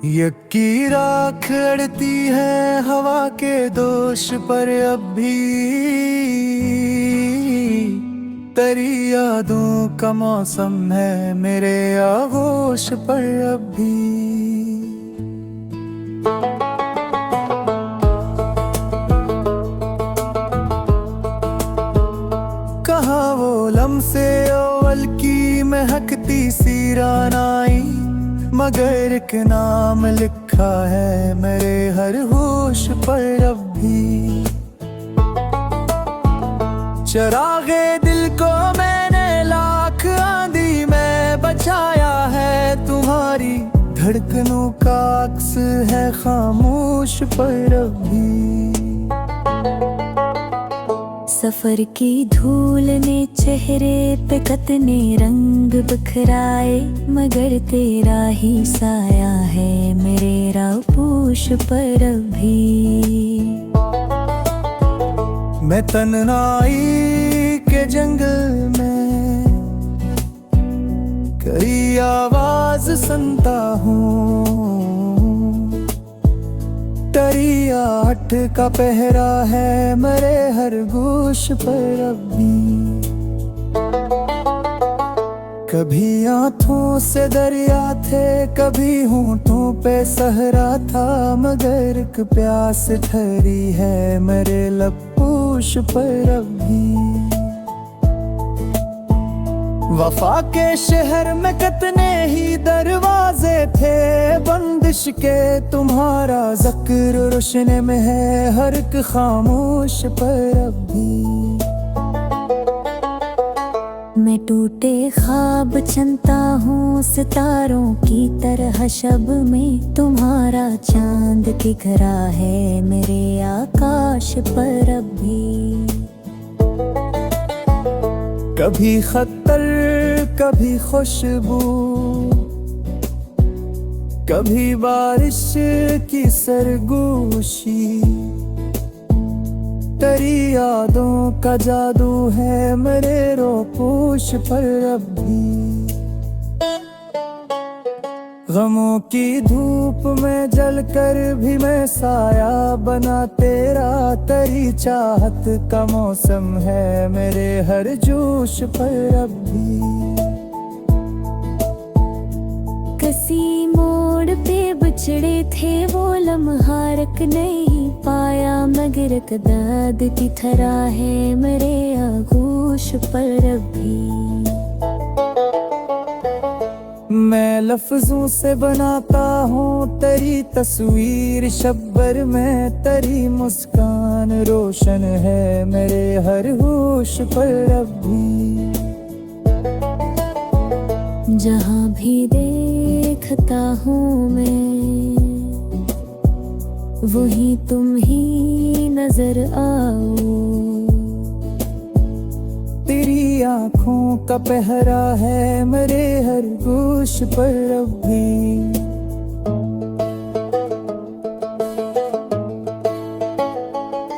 यक्की राख अड़ती है हवा के दोष पर अब भी, तेरी यादों का मौसम है मेरे आगोश पर अब भी। कहाँ वो लम्से अव्वल की महकती सी रानाई, मगर एक नाम लिखा है मेरे हर होश पर अब भी। चरागे दिल को मैंने लाख आंधी में बचाया है, तुम्हारी धड़कनों का अक्स है खामोश पर अब भी। सफर की धूल ने चेहरे पे कतने रंग बिखराए, मगर तेरा ही साया है मेरे राहपोश पर अभी। मैं तन्हाई के जंगल में कई आवाज सुनता हूँ, टरिया हट का पहरा है मेरे हर गोश पर अब भी। कभी आँखों से दरिया थे, कभी होंठों पे सहरा था, मगर एक प्यास ठहरी है मेरे लबोश पर अब भी। वफा के शहर में कितने ही दरवाजे थे बंदिश के, तुम्हारा ज़िक्र रोशनी में है हर एक खामोश पर अब भी। मैं टूटे ख्वाब चुनता हूँ सितारों की तरह शब में, तुम्हारा चांद दिखरा है मेरे आकाश पर अब भी। कभी खतर कभी खुशबू, कभी बारिश की सरगोशी, तेरी यादों का जादू है मेरे रोपोश पर अब भी। गमों की धूप में जलकर भी मैं साया बना तेरा, तेरी चाहत का मौसम है मेरे हर जोश पर अब भी। किसी मोड़ पे बिछड़े थे वो लम्हा रख नहीं पाया, मगर एक दर्द की तरह है मेरे आगोश पर अभी। मैं लफ्जों से बनाता हूँ तेरी तस्वीर शब्बर में, तेरी मुस्कान रोशन है मेरे हर होश पर अब भी। जहाँ भी देखता हूँ मैं वही तुम ही नजर आओ, तेरी आँखों का पहरा है मेरे हर गोश पर अब भी।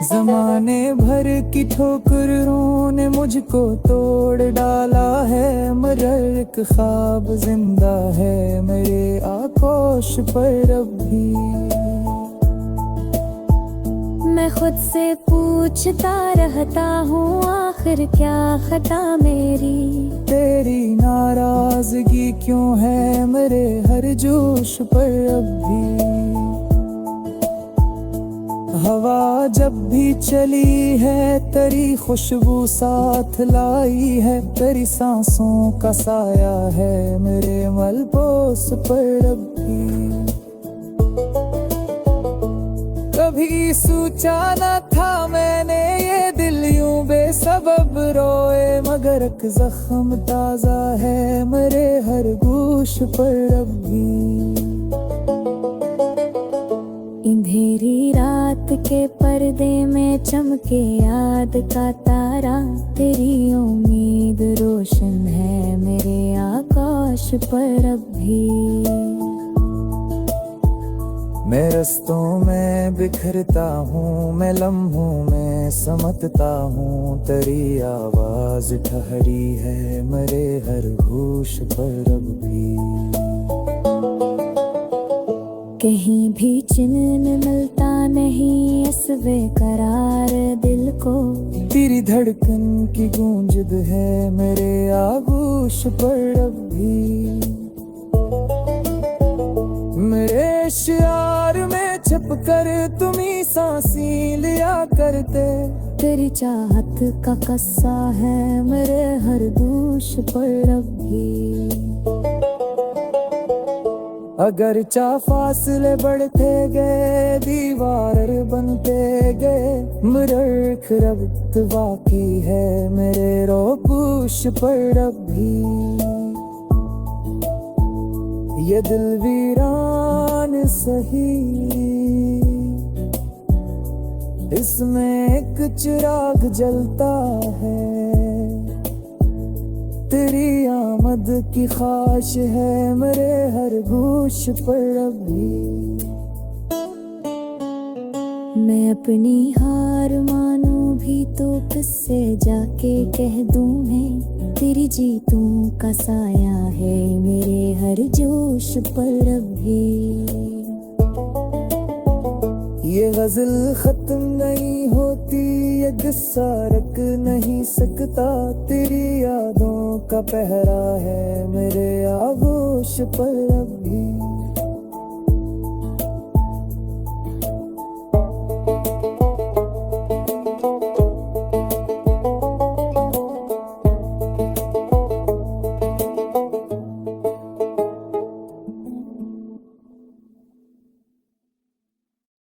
ज़माने भर की ठोकरों ने मुझको तोड़ डाला है, मगर एक ख्वाब जिंदा है मेरे आगोश पर अब भी। मैं खुद से पूछता रहता हूँ आखिर क्या खता मेरी, तेरी नाराजगी क्यों है मेरे हर जोश पर अब भी। हवा जब भी चली है तेरी खुशबू साथ लाई है, तेरी सांसों का साया है मेरे मलबोस पर अब भी। कभी सोचा न था मैंने ये दिल यूं बेसबब रोए, मगर एक जख्म ताजा है मेरे हर गोश पर अब भी। अंधेरी रात के पर्दे में चमके याद का तारा, तेरी उम्मीद रोशन है मेरे आकाश पर अब भी। मैं रस्तों में बिखरता हूँ, मैं लम्हों में समतता हूँ, तेरी आवाज ठहरी है मेरे हर होश पर अब भी। कहीं भी चिन्ह मिलता नहीं इस बेकरार दिल को। तेरी धड़कन की गूंजद है मेरे आगोश पर अब भी। मेरे शियार में छप कर तुम ही सांसें लिया करते। तेरी चाहत का कस्सा है मेरे हर गूश पर अब भी। अगर फासले बढ़ते गए दीवार बनते गए। मिरर खरबत बाकी है मेरे रोगोश पर अब भी। ये दिल वीरान सही, इसमें एक चिराग जलता है। तेरी आमद की ख्वाहिश है मेरे हर गूश पर अभी। मैं अपनी हार मानूं भी तो किससे जाके कह दूं मैं। तेरी जीतों का साया है मेरे हर जोश पर अभी। ये गजल खत्म नहीं होती, ये किस्सा रख नहीं सकता। तेरी यादों का पहरा है मेरे आगोश पर अब